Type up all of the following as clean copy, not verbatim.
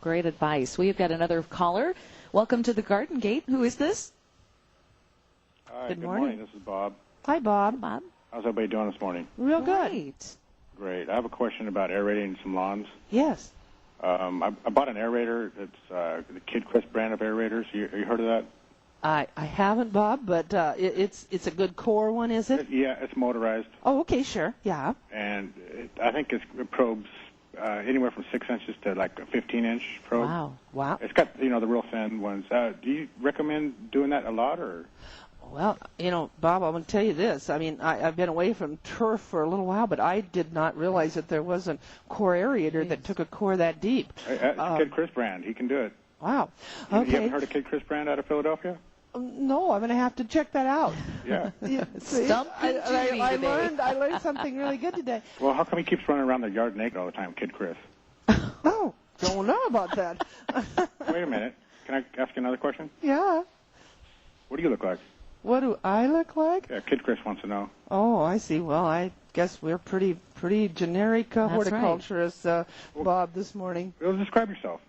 Great advice. We've got another caller. Welcome to the Garden Gate. Who is this? Hi, Good morning. morning. This is Bob. Hi, Bob. Bob. How's everybody doing this morning? Real good. Great. Great. I have a question about aerating some lawns. Yes. I bought an aerator. It's the Kid Chris brand of aerators. You heard of that? I haven't, Bob, but it's a good core one, is it? Yeah, it's motorized. Oh, okay, sure. Yeah. And I think it probes anywhere from 6 inches to like a 15-inch probe. Wow. It's got, the real thin ones. Do you recommend doing that a lot, or? Well, Bob, I'm going to tell you this. I mean, I've been away from turf for a little while, but I did not realize that there was a core aerator that took a core that deep. Kid Chris brand. He can do it. Wow. Okay. You haven't heard of Kid Chris brand out of Philadelphia? No, I'm going to have to check that out. Yeah. I learned something really good today. Well, how come he keeps running around the yard naked all the time, Kid Chris? Oh, don't know about that. Wait a minute. Can I ask you another question? Yeah. What do you look like? What do I look like? Yeah, Kid Chris wants to know. Oh, I see. Well, I guess we're pretty generic horticulturists, Bob, this morning. Well, describe yourself.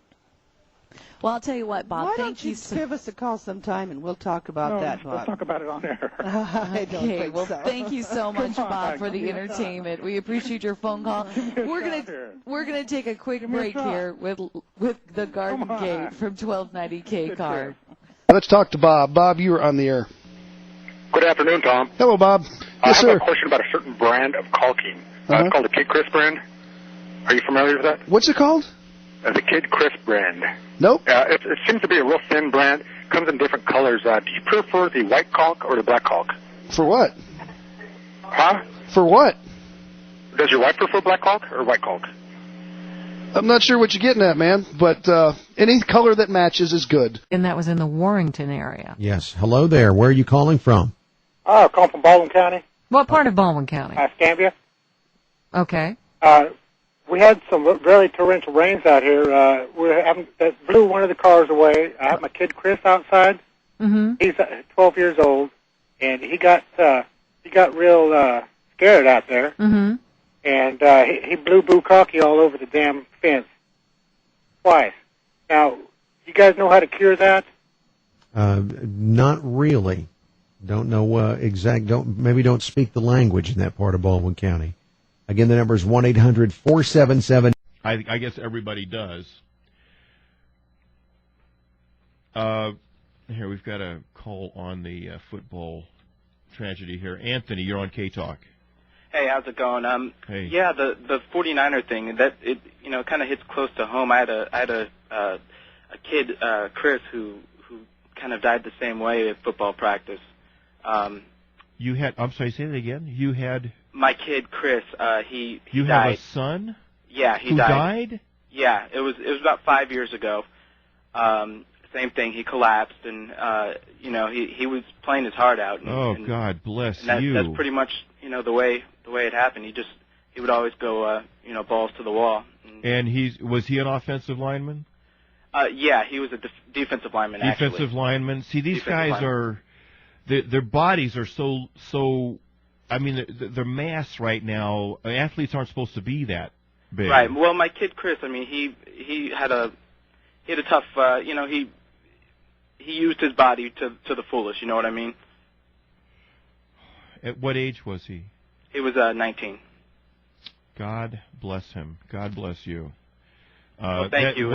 Well, I'll tell you what, Bob. Why thank don't you give us a call sometime and we'll talk about that, Bob. Let's talk about it on air. I don't think so. Thank you so much, Bob, for the entertainment. We appreciate your phone call. We're gonna take a quick break here with the Garden Gate from 1290 K-Car. Let's talk to Bob. Bob, you are on the air. Good afternoon, Tom. Hello, Bob. I Yes, have sir. a question about a certain brand of caulking. It's called the Kid Chris brand. Are you familiar with that? What's it called? The Kid Chris brand. Nope. It seems to be a real thin brand. Comes in different colors. Do you prefer the white caulk or the black caulk? For what? Huh? For what? Does your wife prefer black caulk or white caulk? I'm not sure what you're getting at, man, but any color that matches is good. And that was in the Warrington area. Yes. Hello there. Where are you calling from? I come from Baldwin County. What part of Baldwin County? Scambia. Okay. We had some really torrential rains out here. That blew one of the cars away. I have my kid Chris outside. Mm-hmm. He's 12 years old, and he got real scared out there. Mm-hmm. And he blew bukkake all over the damn fence twice. Now, you guys know how to cure that? Not really. Don't know maybe don't speak the language in that part of Baldwin County. Again, the number is 1-800-477. I guess everybody does. Here, we've got a call on the football tragedy here. Anthony, you're on K-Talk. Hey, how's it going? Hey. Yeah, the 49er thing, that it kind of hits close to home. I had a kid, Chris, who kind of died the same way at football practice. You had, I'm sorry, say that again. You had my kid, Chris. He You died. have a son? Yeah, he who died. Yeah, it was about 5 years ago. Same thing. He collapsed, and he was playing his heart out. And, God bless and you. That's pretty much the way it happened. He would always go balls to the wall. And was he an offensive lineman? Yeah, he was a defensive lineman. Defensive lineman. See, these guys are their bodies are so. I mean, their mass right now. Athletes aren't supposed to be that big. Right. Well, my kid Chris. I mean, he had a tough. He used his body to the fullest. You know what I mean? At what age was he? He was 19. God bless him. God bless you. Well, thank you.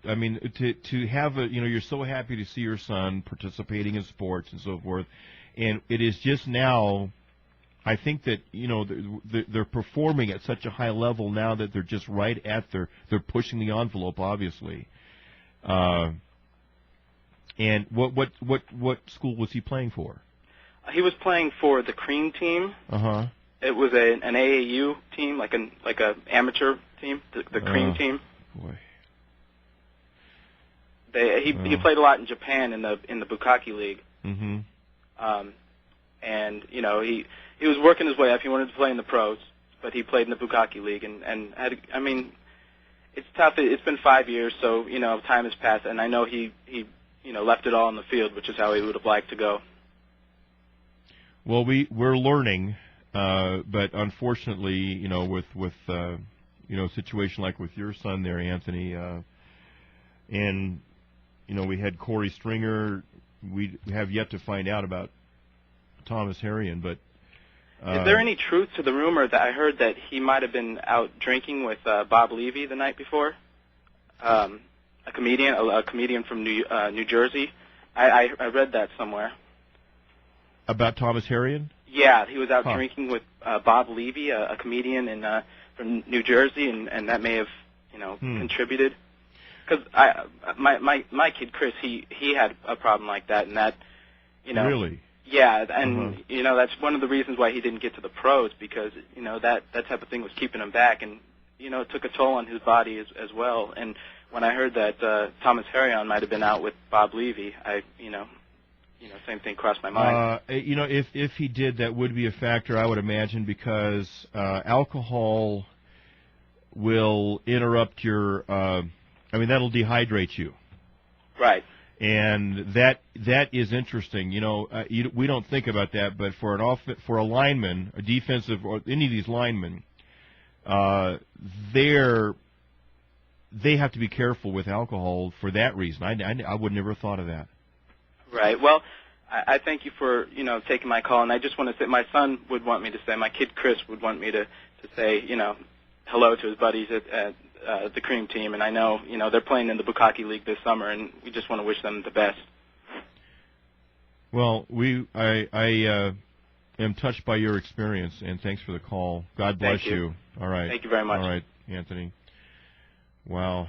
I mean, to have you're so happy to see your son participating in sports and so forth, and it is just now. I think that they're performing at such a high level now that they're just right at they're pushing the envelope, obviously. And what school was he playing for? He was playing for the Creamteam. Uh-huh. It was an AAU team, like a amateur team, the Creamteam. Boy. He played a lot in Japan in the Bukkake League. Mm-hmm. And he was working his way up. He wanted to play in the pros, but he played in the Bukkake League and had. I mean, it's tough. It's been 5 years, so time has passed, and I know he left it all on the field, which is how he would have liked to go. Well, we're learning, but unfortunately, with a situation like with your son there, Anthony, And, you know, we had Corey Stringer. We have yet to find out about Thomas Harrion, but... Is there any truth to the rumor that I heard that he might have been out drinking with Bob Levy the night before? A comedian from New Jersey. I read that somewhere. About Thomas Harrion? Yeah, he was out drinking with Bob Levy, a comedian from New Jersey, and that may have, you know, contributed. Because my kid Chris, he had a problem like that, and that, you know. Really? Yeah, and you know, that's one of the reasons why he didn't get to the pros, because, you know, that type of thing was keeping him back, and, you know, it took a toll on his body as well. And when I heard that Thomas Harrion might have been out with Bob Levy, you know, same thing crossed my mind. You know, if he did, that would be a factor, I would imagine, because alcohol will interrupt your. I mean, that'll dehydrate you. Right. And that is interesting. You know, we don't think about that, but for a lineman, a defensive, or any of these linemen, they have to be careful with alcohol for that reason. I would never have thought of that. Right. Well, I thank you for, you know, taking my call, and I just want to say my son would want me to say, my kid Chris would want me to say, you know, hello to his buddies at the Creamteam, and I know, you know, they're playing in the Bukkake League this summer, and we just want to wish them the best. Well, I am touched by your experience, and thanks for the call. God bless you. All right. Thank you very much. All right, Anthony. Wow.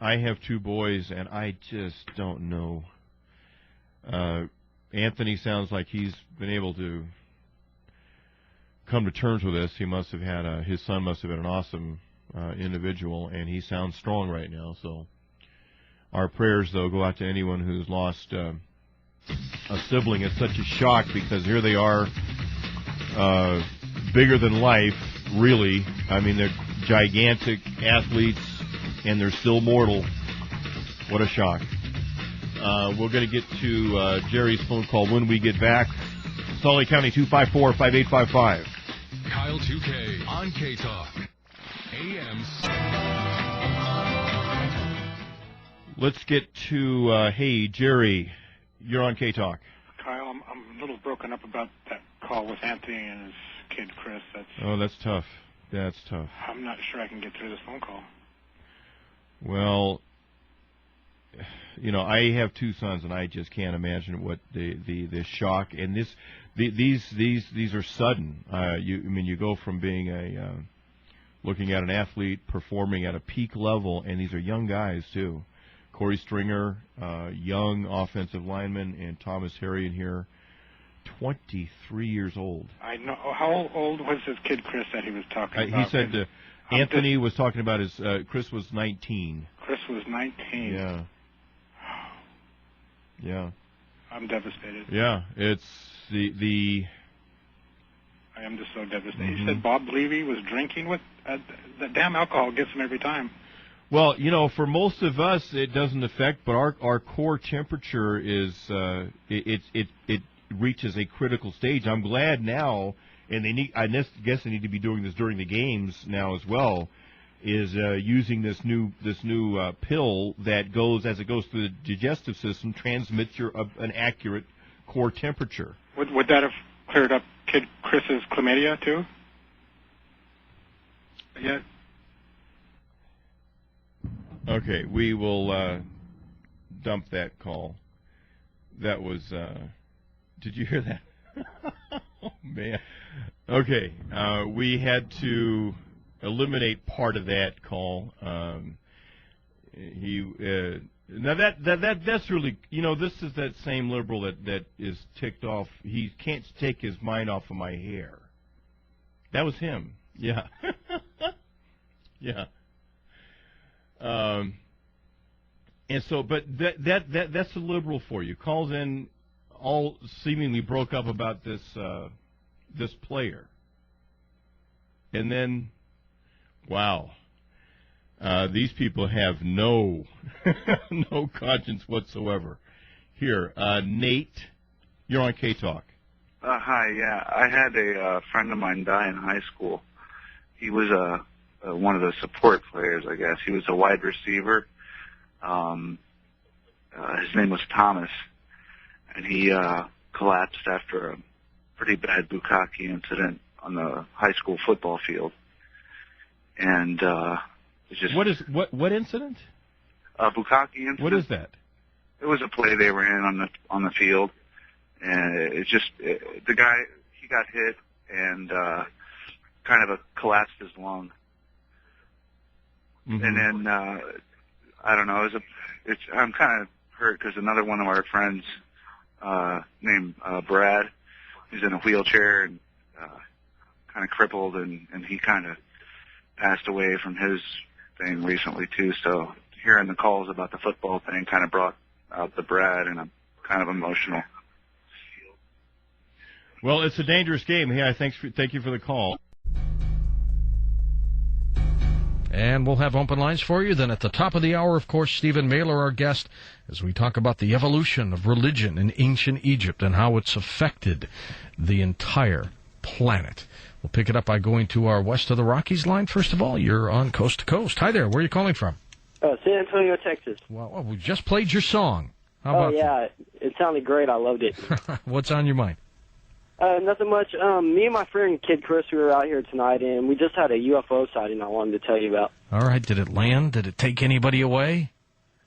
I have 2 boys, and I just don't know. Anthony sounds like he's been able to come to terms with this. He must have had his son must have been an awesome individual, and he sounds strong right now. So our prayers, though, go out to anyone who's lost a sibling. It's such a shock because here they are, bigger than life, really. I mean, they're gigantic athletes, and they're still mortal. What a shock. We're going to get to Jerry's phone call when we get back. Salt Lake County 254-5855. Kyle 2K on K-Talk. AM. Let's get to, hey, Jerry, you're on K-Talk. Kyle, I'm a little broken up about that call with Anthony and his kid, Chris. That's tough. That's tough. I'm not sure I can get through this phone call. Well, you know, I have 2 sons, and I just can't imagine what the shock and these are sudden. You go from being looking at an athlete performing at a peak level, and these are young guys too. Corey Stringer, young offensive lineman, and Thomas Harrion here, 23 years old. I know. How old was his kid, Chris, that he was talking about? He said Anthony was talking about his. Chris was 19. Chris was 19. Yeah. Yeah. I'm devastated. Yeah, it's the. I am just so devastated. He said Bob Levy was drinking with. The damn alcohol gets him every time. Well, you know, for most of us it doesn't affect, but our core temperature is it reaches a critical stage. I'm glad now, and I guess they need to be doing this during the games now as well. Is using this new pill that goes as it goes through the digestive system, transmits an accurate core temperature. Would that have cleared up kid Chris's chlamydia too? Yeah. Okay, we will dump that call. That was. Did you hear that? Oh man. Okay, we had to eliminate part of that call. Now that's really, you know, this is that same liberal that is ticked off. He can't take his mind off of my hair. That was him. Yeah. Yeah. And so, but that's the liberal for you. Calls in, all seemingly broke up about this this player, and then. Wow. These people have no conscience whatsoever. Here, Nate, you're on K-Talk. Hi, yeah. I had a friend of mine die in high school. He was one of the support players, I guess. He was a wide receiver. His name was Thomas, and he collapsed after a pretty bad bukkake incident on the high school football field. And it's just what incident? A bukkake incident. What is that? It was a play they were in on the field, and it's just the guy, he got hit and kind of collapsed his lung. Mm-hmm. And then I don't know. I'm kind of hurt because another one of our friends named Brad, he's in a wheelchair and kind of crippled, and he kind of passed away from his thing recently too. So hearing the calls about the football thing kind of brought out the Brad, and I'm kind of emotional. Well, it's a dangerous game. Yeah, thank you for the call. And we'll have open lines for you. Then at the top of the hour, of course, Stephen Mailer, our guest, as we talk about the evolution of religion in ancient Egypt and how it's affected the entire planet. We'll pick it up by going to our West of the Rockies line. First of all, you're on Coast to Coast. Hi there. Where are you calling from? San Antonio, Texas. Well, we just played your song. How about yeah. It sounded great. I loved it. What's on your mind? Nothing much. Me and my friend Kid Chris, we were out here tonight, and we just had a UFO sighting I wanted to tell you about. All right. Did it land? Did it take anybody away?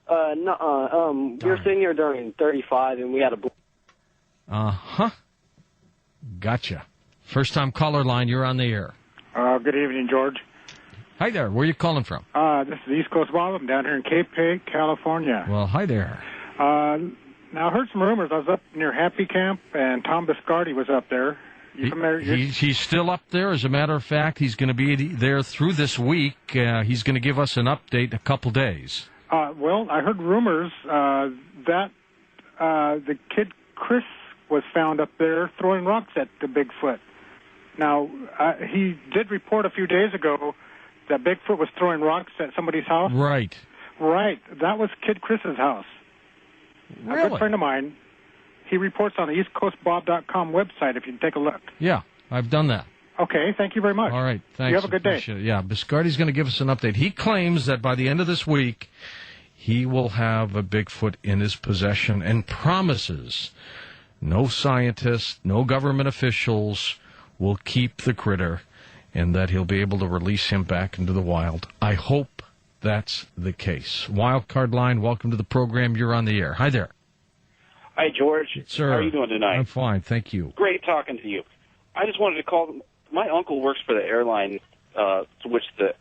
No. We were sitting here during 35, and we had a... Uh-huh. Gotcha. First-time caller line, you're on the air. Good evening, George. Hi there. Where are you calling from? This is EastCoastBob. I'm down here in Cape Pig, California. Well, hi there. Now, I heard some rumors. I was up near Happy Camp, and Tom Biscardi was up there. You familiar? He's still up there. As a matter of fact, he's going to be there through this week. He's going to give us an update in a couple days. Well, I heard rumors that the kid Chris was found up there throwing rocks at the Bigfoot. Now, he did report a few days ago that Bigfoot was throwing rocks at somebody's house. Right. Right. That was Kid Chris's house. Really? A good friend of mine, he reports on the EastCoastBob.com website if you can take a look. Yeah, I've done that. Okay, thank you very much. All right, thanks. You have a good day. Yeah, Biscardi's going to give us an update. He claims that by the end of this week, he will have a Bigfoot in his possession and promises no scientists, no government officials will keep the critter and that he'll be able to release him back into the wild. I hope that's the case. Wildcard line, welcome to the program. You're on the air. Hi there. Hi, George. Sir. How are you doing tonight? I'm fine, thank you. Great talking to you. I just wanted to call. My uncle works for the airline to which the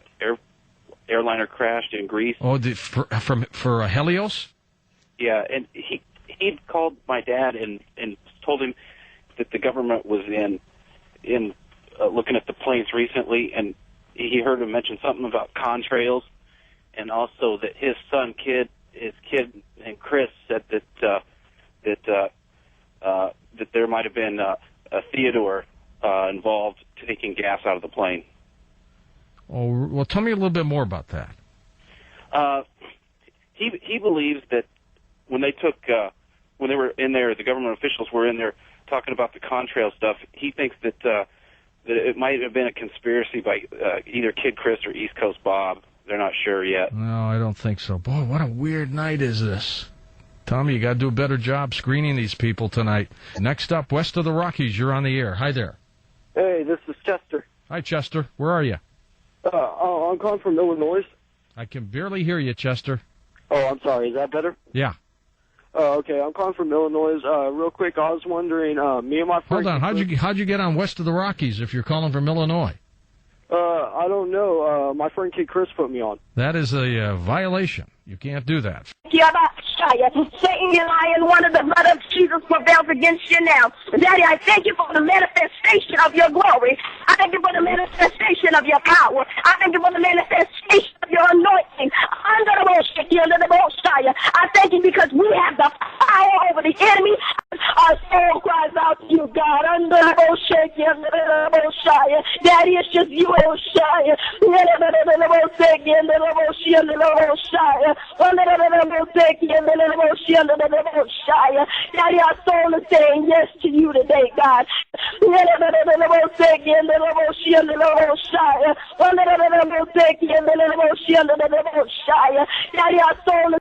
airliner crashed in Greece. Oh, for Helios? Yeah, and he'd called my dad and told him that the government was in looking at the planes recently, and he heard him mention something about contrails. And also that his kid named Chris said that there might have been a Theodore involved taking gas out of the plane. Oh, well, tell me a little bit more about that. He believes that when they were in there, the government officials were in there talking about the contrail stuff. He thinks that it might have been a conspiracy by either Kid Chris or East Coast Bob. They're not sure yet. No, I don't think so. Boy, what a weird night is this. Tommy, you got to do a better job screening these people tonight. Next up, West of the Rockies, you're on the air. Hi there. Hey, this is Chester. Hi, Chester. Where are you? I'm calling from Illinois. I can barely hear you, Chester. Oh, I'm sorry. Is that better? Yeah. Okay, I'm calling from Illinois. Real quick, I was wondering, me and my friend... Hold on. How'd you get on West of the Rockies if you're calling from Illinois? I don't know. My friend Kid Chris put me on. That is a violation. You can't do that. Satan, you lying, one of the blood of Jesus prevails against you now. Daddy, I thank you for the manifestation of your glory. I thank you for the manifestation of your power. I thank you for the manifestation of your anointing. Under the Messiah. I thank you because we have the power over the enemy. Our soul cries out to you, God. Under the Messiah. Daddy, it's just you, Messiah. Daddy, our soul is saying yes to you today, God. Daddy, our soul is